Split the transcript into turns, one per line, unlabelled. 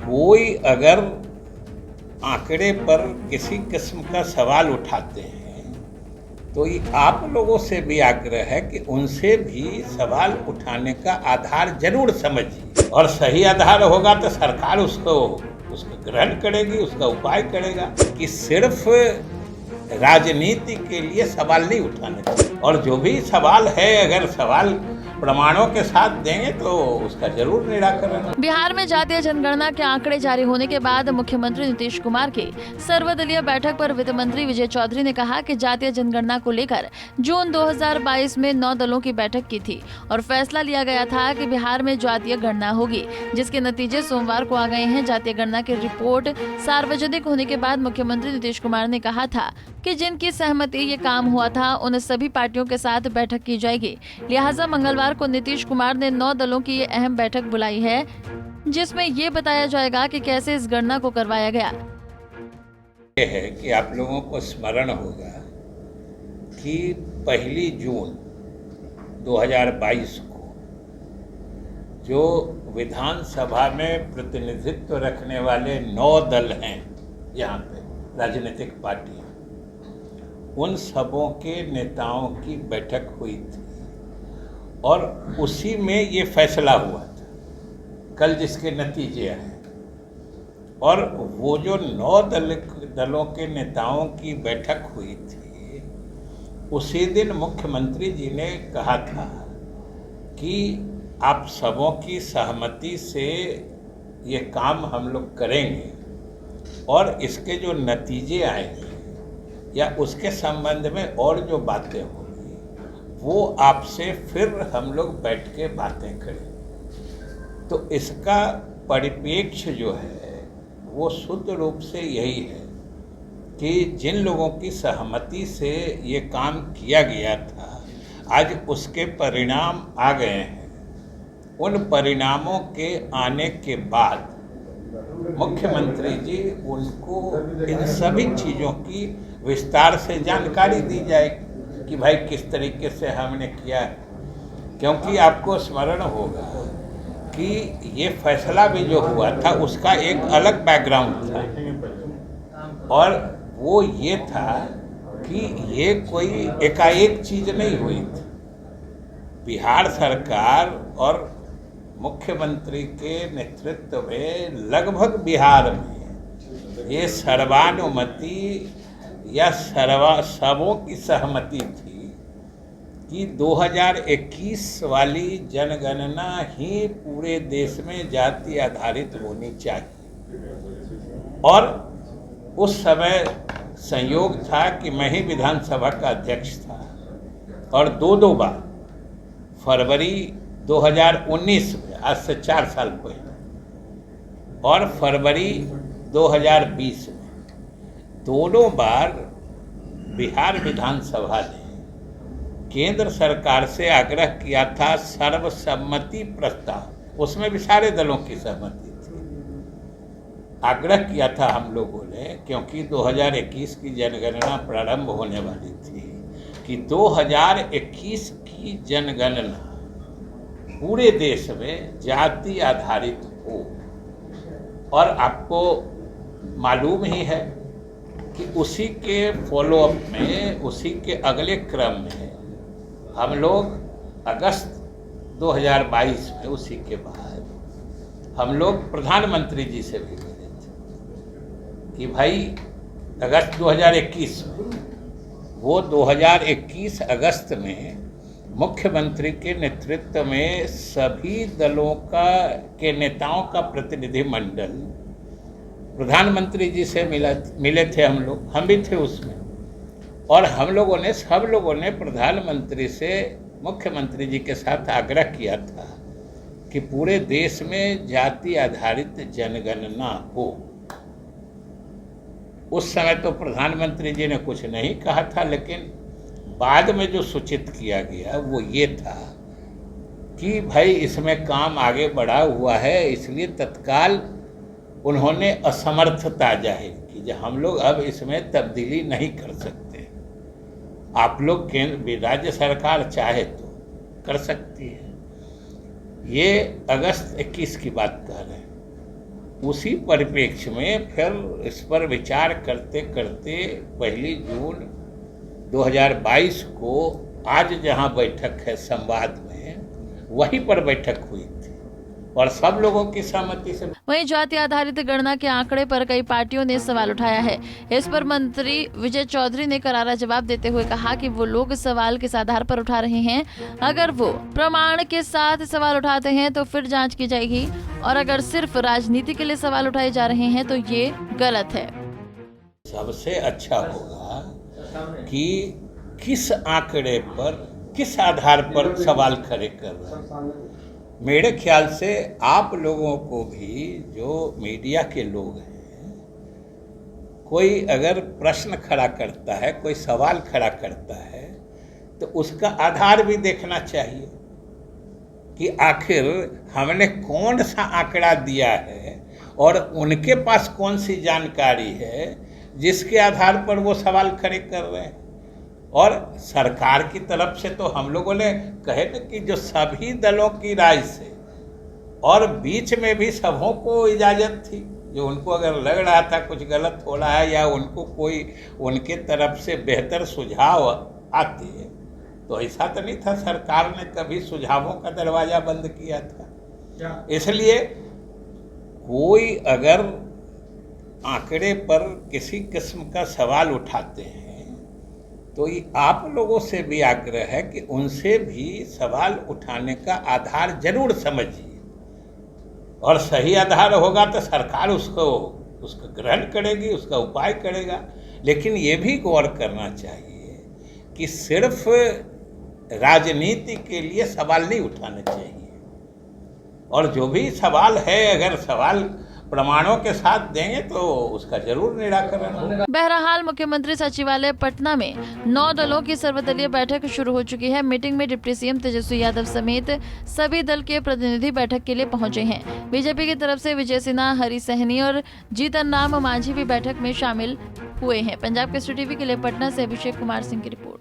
कोई अगर आंकड़े पर किसी किस्म का सवाल उठाते हैं तो ये आप लोगों से भी आग्रह है कि उनसे भी सवाल उठाने का आधार जरूर समझिए, और सही आधार होगा तो सरकार उसको ग्रहण करेगी, उसका उपाय करेगा कि सिर्फ राजनीति के लिए सवाल नहीं उठाने चाहिए। और जो भी सवाल है, अगर सवाल प्रमाणों के साथ देंगे तो उसका जरूर निराकरण।
बिहार में जातीय जनगणना के आंकड़े जारी होने के बाद मुख्यमंत्री नीतीश कुमार के सर्वदलीय बैठक पर वित्त मंत्री विजय चौधरी ने कहा कि जातीय जनगणना को लेकर जून 2022 में 9 दलों की बैठक की थी और फैसला लिया गया था कि बिहार में जातीय गणना होगी, जिसके नतीजे सोमवार को आ गए हैं। जातीय गणना की रिपोर्ट सार्वजनिक होने के बाद मुख्यमंत्री नीतीश कुमार ने कहा था कि जिनकी सहमति ये काम हुआ था उन सभी पार्टियों के साथ बैठक की जाएगी। लिहाजा मंगलवार को नीतीश कुमार ने 9 दलों की ये अहम बैठक बुलाई है, जिसमें ये बताया जाएगा कि कैसे इस गणना को करवाया गया।
ये है कि आप लोगों को स्मरण होगा कि 1 जून 2022 को जो विधानसभा में प्रतिनिधित्व रखने वाले 9 दल हैं यहाँ पे राजनीतिक पार्टियाँ, उन सबों के नेताओं की बैठक हुई थी और उसी में ये फैसला हुआ था कल जिसके नतीजे आए। और वो जो 9 दलों के नेताओं की बैठक हुई थी, उसी दिन मुख्यमंत्री जी ने कहा था कि आप सबों की सहमति से ये काम हम लोग करेंगे और इसके जो नतीजे आएंगे या उसके संबंध में और जो बातें होंगी वो आपसे फिर हम लोग बैठ के बातें करें। तो इसका परिप्रेक्ष्य जो है वो शुद्ध रूप से यही है कि जिन लोगों की सहमति से ये काम किया गया था, आज उसके परिणाम आ गए हैं। उन परिणामों के आने के बाद मुख्यमंत्री जी उनको इन सभी चीज़ों की विस्तार से जानकारी दी जाएगी कि भाई किस तरीके से हमने किया है। क्योंकि आपको स्मरण होगा कि ये फैसला भी जो हुआ था उसका एक अलग बैकग्राउंड था, और वो ये था कि ये कोई एकाएक चीज़ नहीं हुई थी। बिहार सरकार और मुख्यमंत्री के नेतृत्व में लगभग बिहार में ये सर्वानुमति या सबों की सहमति थी कि 2021 वाली जनगणना ही पूरे देश में जाति आधारित होनी चाहिए। और उस समय संयोग था कि मैं ही विधानसभा का अध्यक्ष था और दो बार फरवरी 2019 में, आज से 4 साल पहले, और फरवरी 2020 में, दोनों बार बिहार विधानसभा ने केंद्र सरकार से आग्रह किया था सर्वसम्मति प्रस्ताव, उसमें भी सारे दलों की सहमति थी। आग्रह किया था हम लोगों ने, क्योंकि 2021 की जनगणना प्रारंभ होने वाली थी, कि 2021 की जनगणना पूरे देश में जाति आधारित हो। और आपको मालूम ही है कि उसी के फॉलोअप में, उसी के अगले क्रम में हम लोग अगस्त 2022 में, उसी के बाद हम लोग प्रधानमंत्री जी से भी मिले थे कि भाई अगस्त 2021 में, वो 2021 अगस्त में मुख्यमंत्री के नेतृत्व में सभी दलों के नेताओं का प्रतिनिधिमंडल प्रधानमंत्री जी से मिले थे। हम भी थे उसमें, और सब लोगों ने प्रधानमंत्री से मुख्यमंत्री जी के साथ आग्रह किया था कि पूरे देश में जाति आधारित जनगणना हो। उस समय तो प्रधानमंत्री जी ने कुछ नहीं कहा था, लेकिन बाद में जो सूचित किया गया वो ये था कि भाई इसमें काम आगे बढ़ा हुआ है, इसलिए तत्काल उन्होंने असमर्थता जाहिर की कि हम लोग अब इसमें तब्दीली नहीं कर सकते। आप लोग राज्य सरकार चाहे तो कर सकती है। ये अगस्त 21 की बात कह रहे हैं। उसी परिप्रेक्ष्य में फिर इस पर विचार करते करते 1 जून 2022 को आज जहां बैठक है संवाद में, वहीं पर बैठक हुई थी और सब लोगों की सहमति से।
वहीं जाति आधारित गणना के आंकड़े पर कई पार्टियों ने सवाल उठाया है। इस पर मंत्री विजय चौधरी ने करारा जवाब देते हुए कहा कि वो लोग सवाल किस आधार पर उठा रहे हैं। अगर वो प्रमाण के साथ सवाल उठाते हैं तो फिर जांच की जाएगी, और अगर सिर्फ राजनीति के लिए सवाल उठाए जा रहे हैं तो ये गलत है।
सबसे अच्छा होगा कि किस आंकड़े पर, किस आधार पर सवाल खड़े कर रहे हैं। मेरे ख्याल से आप लोगों को भी, जो मीडिया के लोग हैं, कोई अगर प्रश्न खड़ा करता है, कोई सवाल खड़ा करता है, तो उसका आधार भी देखना चाहिए कि आखिर हमने कौन सा आंकड़ा दिया है और उनके पास कौन सी जानकारी है जिसके आधार पर वो सवाल खड़े कर रहे हैं। और सरकार की तरफ से तो हम लोगों ने कहे ना कि जो सभी दलों की राय से, और बीच में भी सबों को इजाज़त थी, जो उनको अगर लग रहा था कुछ गलत हो रहा है या उनको कोई उनके तरफ से बेहतर सुझाव आते, तो ऐसा तो नहीं था सरकार ने कभी सुझावों का दरवाज़ा बंद किया था। इसलिए कोई अगर आंकड़े पर किसी किस्म का सवाल उठाते हैं तो ये आप लोगों से भी आग्रह है कि उनसे भी सवाल उठाने का आधार जरूर समझिए, और सही आधार होगा तो सरकार उसको ग्रहण करेगी, उसका उपाय करेगा। लेकिन ये भी गौर करना चाहिए कि सिर्फ राजनीति के लिए सवाल नहीं उठाने चाहिए, और जो भी सवाल है अगर सवाल प्रमाणों के साथ देंगे तो उसका जरूर निराकरण होगा।
बहरहाल मुख्यमंत्री सचिवालय पटना में 9 दलों की सर्वदलीय बैठक शुरू हो चुकी है। मीटिंग में डिप्टी सीएम तेजस्वी यादव समेत सभी दल के प्रतिनिधि बैठक के लिए पहुंचे हैं। बीजेपी की तरफ से विजय सिन्हा, हरी सहनी और जीतन राम मांझी भी बैठक में शामिल हुए हैं। पंजाब केसरी टीवी के लिए पटना से अभिषेक कुमार सिंह की रिपोर्ट।